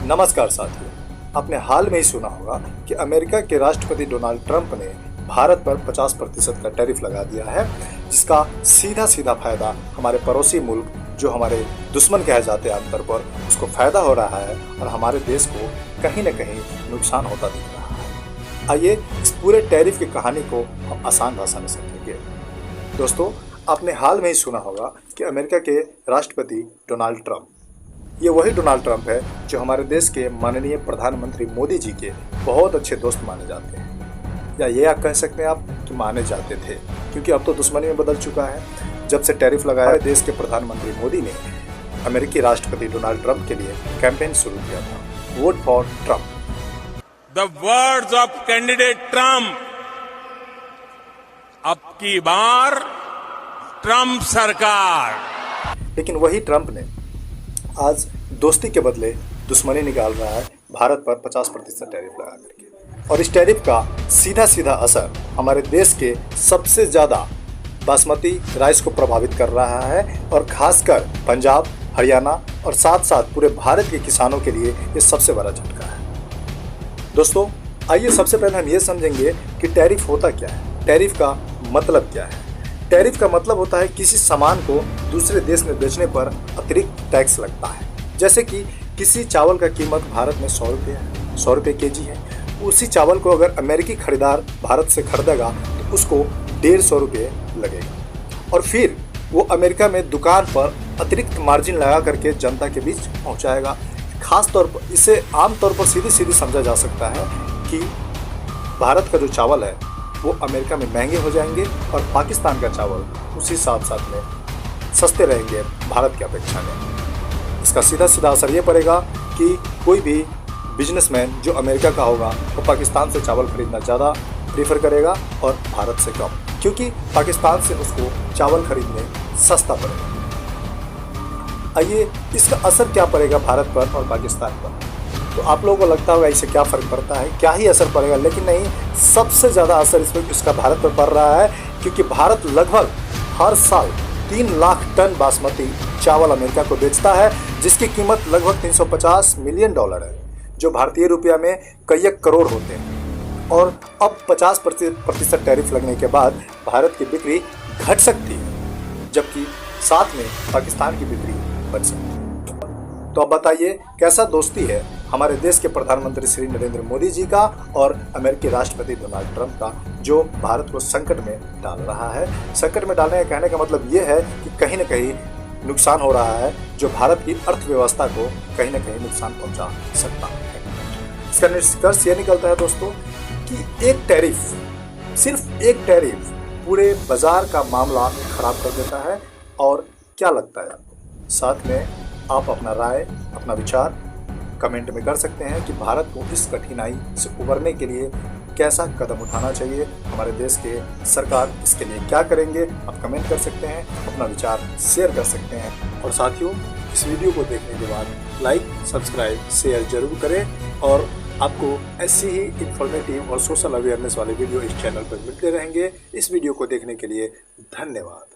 नमस्कार साथियों, आपने हाल में ही सुना होगा कि अमेरिका के राष्ट्रपति डोनाल्ड ट्रंप ने भारत पर 50% का टैरिफ लगा दिया है, जिसका सीधा सीधा फायदा हमारे पड़ोसी मुल्क जो हमारे दुश्मन कहे जाते हैं आमतौर पर, उसको फायदा हो रहा है और हमारे देश को कहीं न कहीं नुकसान होता दिख रहा है। आइए इस पूरे टैरिफ की कहानी को हम आसान भाषा में समझेंगे। दोस्तों, आपने हाल में ही सुना होगा कि अमेरिका के राष्ट्रपति डोनाल्ड ट्रंप, ये वही डोनाल्ड ट्रंप है जो हमारे देश के माननीय प्रधानमंत्री मोदी जी के बहुत अच्छे दोस्त माने जाते हैं, या ये आप कह सकते हैं आप कि माने जाते थे, क्योंकि अब तो दुश्मनी में बदल चुका है। जब से टैरिफ लगाया, देश के प्रधानमंत्री मोदी ने अमेरिकी राष्ट्रपति डोनाल्ड ट्रंप के लिए कैंपेन शुरू किया था, vote for Trump. The words of candidate Trump, अब की बार ट्रंप सरकार। लेकिन वही ट्रंप ने आज दोस्ती के बदले दुश्मनी निकाल रहा है भारत पर 50% टैरिफ लगा करके, और इस टैरिफ का सीधा सीधा असर हमारे देश के सबसे ज़्यादा बासमती राइस को प्रभावित कर रहा है, और खासकर पंजाब, हरियाणा और साथ साथ पूरे भारत के किसानों के लिए ये सबसे बड़ा झटका है। दोस्तों, आइए सबसे पहले हम ये समझेंगे कि टैरिफ होता क्या है, टैरिफ का मतलब क्या है। टैरिफ का मतलब होता है किसी सामान को दूसरे देश में बेचने पर अतिरिक्त टैक्स लगता है। जैसे कि किसी चावल का कीमत भारत में 100 रुपये है, 100 रुपये केजी है। उसी चावल को अगर अमेरिकी खरीदार भारत से खरीदेगा तो उसको 150 रुपये लगेगा, और फिर वो अमेरिका में दुकान पर अतिरिक्त मार्जिन लगा करके जनता के बीच पहुँचाएगा। खास तौर पर इसे आमतौर पर सीधी सीधी समझा जा सकता है कि भारत का जो चावल है वो अमेरिका में महंगे हो जाएंगे, और पाकिस्तान का चावल उसी साथ साथ में सस्ते रहेंगे भारत की अपेक्षा में। इसका सीधा सीधा असर ये पड़ेगा कि कोई भी बिजनेसमैन जो अमेरिका का होगा वो पाकिस्तान से चावल खरीदना ज़्यादा प्रीफर करेगा और भारत से कम, क्योंकि पाकिस्तान से उसको चावल खरीदने सस्ता पड़ेगा। आइए इसका असर क्या पड़ेगा भारत पर और पाकिस्तान पर। तो आप लोगों को लगता होगा इससे क्या फ़र्क पड़ता है, क्या ही असर पड़ेगा, लेकिन नहीं, सबसे ज़्यादा असर इसका भारत पर पड़ रहा है, क्योंकि भारत लगभग हर साल 3 लाख टन बासमती चावल अमेरिका को बेचता है, जिसकी कीमत लगभग $350 मिलियन है, जो भारतीय रुपया में कई करोड़ होते हैं। और अब 50% टैरिफ लगने के बाद भारत की बिक्री घट सकती है, जबकि साथ में पाकिस्तान की बिक्री बढ़ सकती है। तो अब बताइए कैसा दोस्ती है हमारे देश के प्रधानमंत्री श्री नरेंद्र मोदी जी का और अमेरिकी राष्ट्रपति डोनाल्ड ट्रंप का, जो भारत को संकट में डाल रहा है। संकट में डालने का कहने का मतलब ये है कि कहीं न कहीं नुकसान हो रहा है, जो भारत की अर्थव्यवस्था को कहीं न कहीं नुकसान पहुंचा सकता है। इसका निष्कर्ष ये निकलता है दोस्तों कि एक टैरिफ, सिर्फ एक टैरिफ पूरे बाजार का मामला खराब कर देता है। और क्या लगता है आपको? साथ में आप अपना राय, अपना विचार कमेंट में कर सकते हैं कि भारत को इस कठिनाई से उबरने के लिए कैसा कदम उठाना चाहिए, हमारे देश के सरकार इसके लिए क्या करेंगे। आप कमेंट कर सकते हैं, अपना विचार शेयर कर सकते हैं। और साथियों, इस वीडियो को देखने के बाद लाइक, सब्सक्राइब, शेयर जरूर करें, और आपको ऐसी ही इंफॉर्मेटिव और सोशल अवेयरनेस वाले वीडियो इस चैनल पर मिलते रहेंगे। इस वीडियो को देखने के लिए धन्यवाद।